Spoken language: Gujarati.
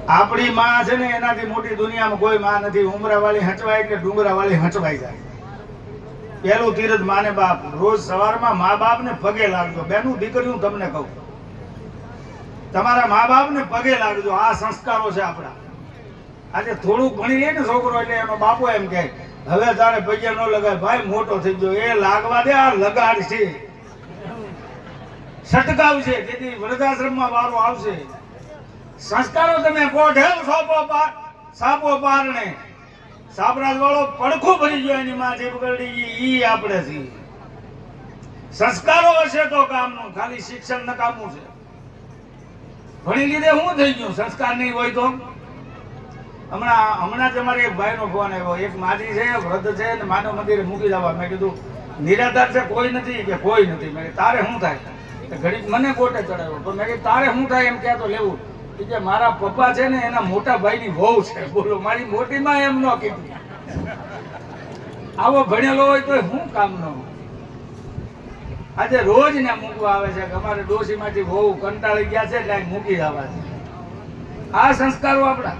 આપણી માં છે ને એનાથી મોટી દુનિયામાં કોઈ માં નથી. ઉમરા વાળી હચવાય એટલે ડુંગરા વાળી હચવાઈ જાય. પહેલું તીરથ માને બાપ. રોજ સવારમાં મા બાપ ને પગે લાગજો. બેનું દીકરીઓ તમને કહું, તમારા મા બાપ ને પગે લાગજો. આ સંસ્કારો છે આપણા. આજે થોડુંક ભણી લે ને છોકરો એટલે એનો બાપો એમ કહે હવે તારે પગે ન લગાય ભાઈ, મોટો થઈ ગયો. એ લાગવા દે, આ લગાડ છે, છટકાવ છે, તેથી વૃદ્ધાશ્રમમાં વારો આવશે. સંસ્કારો તમે કોઠેલ સાપો પારણે સાપરાજ વાળો પડખો ભરી ગયો એની માં જે પકડી ઈ આપણે છીએ. સંસ્કારો હશે તો કામનું, ખાલી શિક્ષણ નકામું છે. ભણી લીધે શું થઈ ગયું? સંસ્કાર નહીં હોય તો. હમણાં જ અમારે એક ભાઈનો ફોન આવ્યો. એક માજી છે, વૃદ્ધ છે ને માનવ મંદિરે મૂકી જવા. મેં કીધું નિરાધાર છે? કોઈ નથી કે કોઈ નથી. મેં તારે શું થાય? ઘડીક મને કોટે ચડાવ્યો. પણ મેં કીધું તારે શું થાય એમ ક્યાં તો લેવું કે મારા પપ્પા છે ને એના મોટા ભાઈની વહુ છે. બોલો, મારી મોટી માં એમ ન કીધું. આવો ભણેલો હોય તો શું કામનો? આજે રોજ ને મૂકવા આવે છે કે અમારે ડોશીમાંથી વહુ કંટાળી ગયા છે એટલે મૂકી જવા છે. આ સંસ્કારો આપણા.